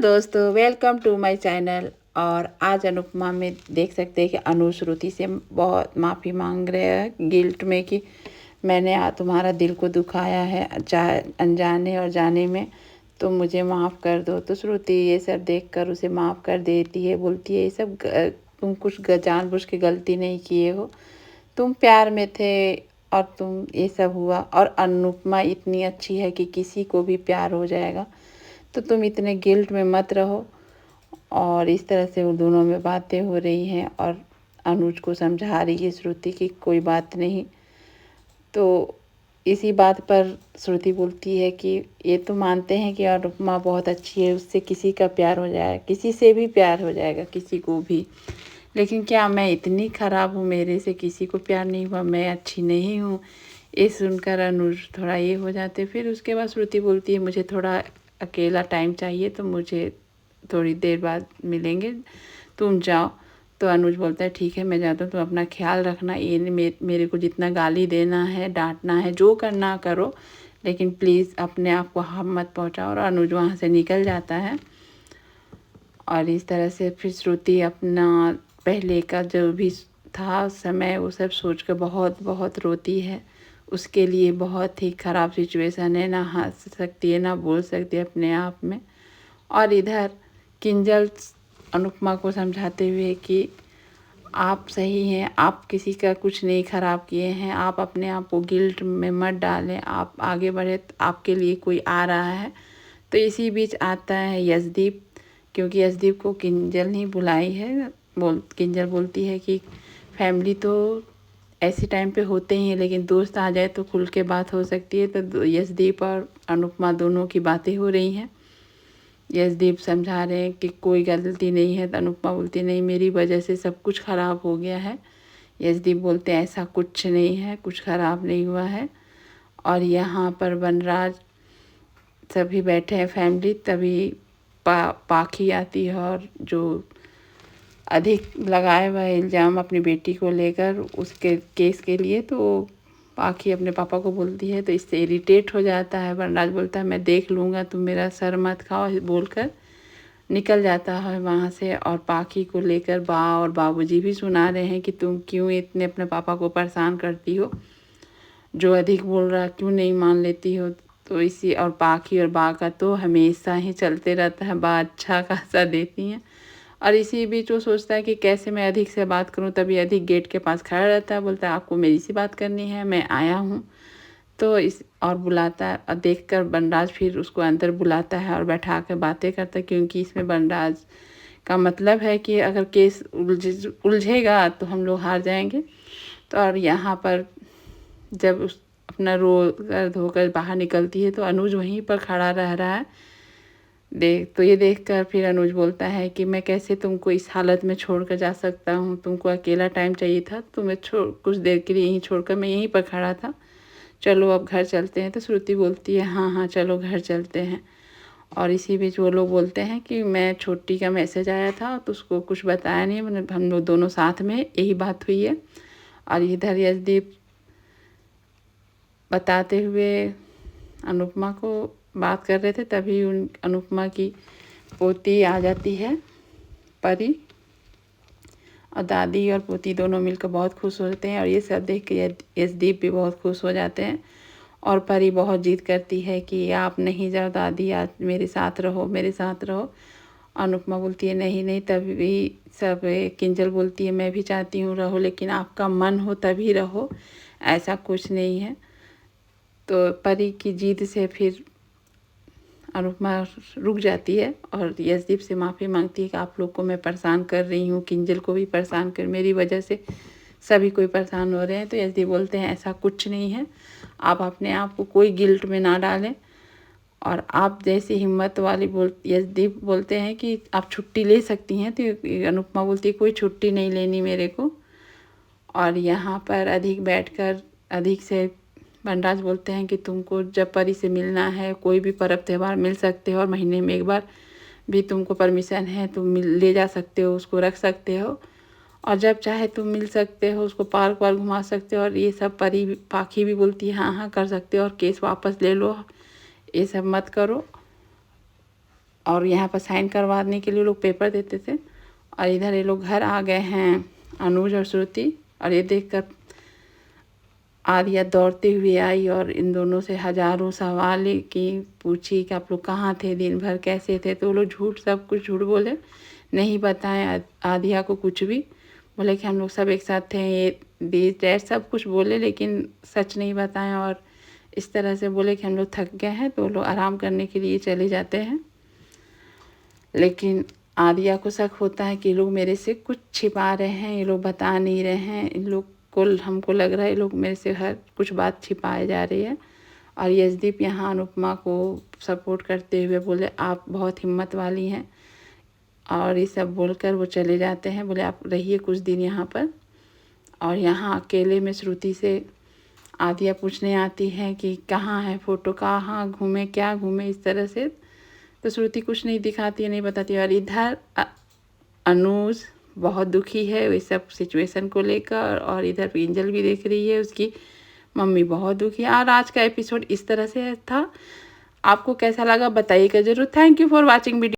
दोस्तों, welcome to my channel. और आज अनुपमा में देख सकते हैं कि अनु श्रुति से बहुत माफ़ी मांग रहे हैं गिल्ट में कि मैंने तुम्हारा दिल को दुखाया है, चाहे अनजाने और जाने में, तो मुझे माफ़ कर दो। तो श्रुति ये सब देखकर उसे माफ़ कर देती है, बोलती है ये सब तुम कुछ जानबूझ के गलती नहीं किए हो, तुम प्यार में थे और तुम ये सब हुआ। और अनुपमा इतनी अच्छी है कि किसी को भी प्यार हो जाएगा, तो तुम इतने गिल्ट में मत रहो। और इस तरह से वो दोनों में बातें हो रही हैं और अनुज को समझा रही है श्रुति की कोई बात नहीं। तो इसी बात पर श्रुति बोलती है कि ये तो मानते हैं कि अनुपमा बहुत अच्छी है, उससे किसी का प्यार हो जाएगा, किसी से भी प्यार हो जाएगा, किसी को भी। लेकिन क्या मैं इतनी ख़राब हूँ, मेरे से किसी को प्यार नहीं हुआ, मैं अच्छी नहीं हूँ? ये सुनकर अनुज थोड़ा ये हो जाते। फिर उसके बाद श्रुति बोलती है मुझे थोड़ा अकेला टाइम चाहिए, तो मुझे थोड़ी देर बाद मिलेंगे, तुम जाओ। तो अनुज बोलता है ठीक है मैं जाता हूँ, तुम अपना ख्याल रखना, ये मेरे को जितना गाली देना है, डांटना है, जो करना करो, लेकिन प्लीज़ अपने आप को हार्म मत पहुँचाओ। और अनुज वहाँ से निकल जाता है। और इस तरह से फिर श्रुति अपना पहले का जो भी था समय वो सब सोच कर बहुत बहुत रोती है। उसके लिए बहुत ही ख़राब सिचुएशन है, ना हंस सकती है ना बोल सकती है अपने आप में। और इधर किंजल अनुपमा को समझाते हुए कि आप सही हैं, आप किसी का कुछ नहीं ख़राब किए हैं, आप अपने आप को गिल्ट में मत डालें, आप आगे बढ़े, तो आपके लिए कोई आ रहा है। तो इसी बीच आता है यशदीप, क्योंकि यशदीप को किंजल नहीं बुलाई है। किंजल बोलती है कि फैमिली तो ऐसे टाइम पे होते ही हैं, लेकिन दोस्त आ जाए तो खुल के बात हो सकती है। तो यशदीप और अनुपमा दोनों की बातें हो रही हैं। यशदीप समझा रहे हैं कि कोई गलती नहीं है, तो अनुपमा बोलती नहीं मेरी वजह से सब कुछ ख़राब हो गया है। यशदीप बोलते हैं ऐसा कुछ नहीं है, कुछ ख़राब नहीं हुआ है। और यहाँ पर वनराज सभी बैठे हैं फैमिली, तभी पाखी आती है और जो अधिक लगाया हुआ इल्ज़ाम अपनी बेटी को लेकर उसके केस के लिए, तो पाखी अपने पापा को बोलती है, तो इससे इरिटेट हो जाता है। वनराज बोलता है मैं देख लूँगा, तुम मेरा सर मत खाओ, बोलकर निकल जाता है वहाँ से। और पाखी को लेकर और बाबूजी भी सुना रहे हैं कि तुम क्यों इतने अपने पापा को परेशान करती हो, जो अधिक बोल रहा क्यों नहीं मान लेती हो। तो इसी और पाखी और बा का तो हमेशा ही चलते रहता है, बा अच्छा खासा देती हैं। और इसी बीच वो सोचता है कि कैसे मैं अधिक से बात करूं, तभी अधिक गेट के पास खड़ा रहता है, बोलता है आपको मेरी से बात करनी है, मैं आया हूं। तो इस और बुलाता है, और देखकर बनराज फिर उसको अंदर बुलाता है और बैठा कर बातें करता है, क्योंकि इसमें बनराज का मतलब है कि अगर केस उलझेगा तो हम लोग हार जाएंगे। तो और यहाँ पर जब उस अपना रो कर धोकर बाहर निकलती है, तो अनुज वहीं पर खड़ा रह रहा है। ये देखकर फिर अनुज बोलता है कि मैं कैसे तुमको इस हालत में छोड़कर जा सकता हूँ, तुमको अकेला टाइम चाहिए था, तो मैं कुछ देर के लिए यहीं छोड़कर मैं यहीं पर खड़ा था, चलो अब घर चलते हैं। तो श्रुति बोलती है हाँ हाँ चलो घर चलते हैं। और इसी बीच वो लोग बोलते हैं कि मैं छोटी का मैसेज आया था तो उसको कुछ बताया नहीं, मैंने हम लोग दोनों साथ में यही बात हुई है। और इधर यशदीप बताते हुए अनुपमा को बात कर रहे थे, तभी उन अनुपमा की पोती आ जाती है परी, और दादी और पोती दोनों मिलकर बहुत खुश होते हैं। और ये सब देख के यशदीप भी बहुत खुश हो जाते हैं। और परी बहुत जिद करती है कि आप नहीं जाओ दादी, आज मेरे साथ रहो, मेरे साथ रहो। अनुपमा बोलती है नहीं नहीं, तभी सब किंजल बोलती है मैं भी चाहती हूँ रहो, लेकिन आपका मन हो तभी रहो, ऐसा कुछ नहीं है। तो परी की जिद से फिर अनुपमा रुक जाती है और यशदीप से माफ़ी मांगती है कि आप लोग को मैं परेशान कर रही हूँ, किंजल को भी परेशान कर, मेरी वजह से सभी कोई परेशान हो रहे हैं। तो यशदीप बोलते हैं ऐसा कुछ नहीं है, आप अपने आप को कोई गिल्ट में ना डालें। और आप जैसी हिम्मत वाली यशदीप बोलते हैं कि आप छुट्टी ले सकती हैं, तो अनुपमा बोलती है कोई छुट्टी नहीं लेनी मेरे को। और यहाँ पर अधिक बैठकर अधिक से बनराज बोलते हैं कि तुमको जब परी से मिलना है, कोई भी पर्व त्यौहार मिल सकते हो, और महीने में एक बार भी तुमको परमिशन है, तुम ले जा सकते हो, उसको रख सकते हो, और जब चाहे तुम मिल सकते हो, उसको पार्क वार्क घुमा सकते हो। और ये सब पाखी भी बोलती है हाँ हाँ कर सकते हो, और केस वापस ले लो, ये सब मत करो। और यहाँ पर साइन करवाने के लिए लोग पेपर देते थे। और इधर ये लोग घर आ गए हैं अनुज और श्रुति। और ये देखकर आर्या दौड़ते हुए आई और इन दोनों से हज़ारों सवाल की पूछी कि आप लोग कहाँ थे, दिन भर कैसे थे। तो वो लोग सब कुछ झूठ बोले, नहीं बताएं आर्या को कुछ भी। बोले कि हम लोग सब एक साथ थे, ये दिस डैट सब कुछ बोले, लेकिन सच नहीं बताएं। और इस तरह से बोले कि हम लोग थक गए हैं, तो वो लोग आराम करने के लिए चले जाते हैं। लेकिन आर्या को शक होता है कि ये लोग मेरे से कुछ छिपा रहे हैं, ये लोग बता नहीं रहे हैं। इन लोग को हमको लग रहा है ये लोग मेरे से हर कुछ बात छिपाए जा रही है। और यशदीप यहाँ अनुपमा को सपोर्ट करते हुए बोले आप बहुत हिम्मत वाली हैं। और ये सब बोलकर वो चले जाते हैं। बोले आप रहिए कुछ दिन यहाँ पर। और यहाँ अकेले में श्रुति से आर्या पूछने आती है कि कहाँ है फ़ोटो, कहाँ घूमे, क्या घूमे, इस तरह से। तो श्रुति कुछ नहीं दिखाती है, नहीं बताती। और इधर अनुज बहुत दुखी है इस सब सिचुएशन को लेकर। और इधर एंजल भी देख रही है, उसकी मम्मी बहुत दुखी है। और आज का एपिसोड इस तरह से था। आपको कैसा लगा बताइएगा ज़रूर। Thank you for watching video.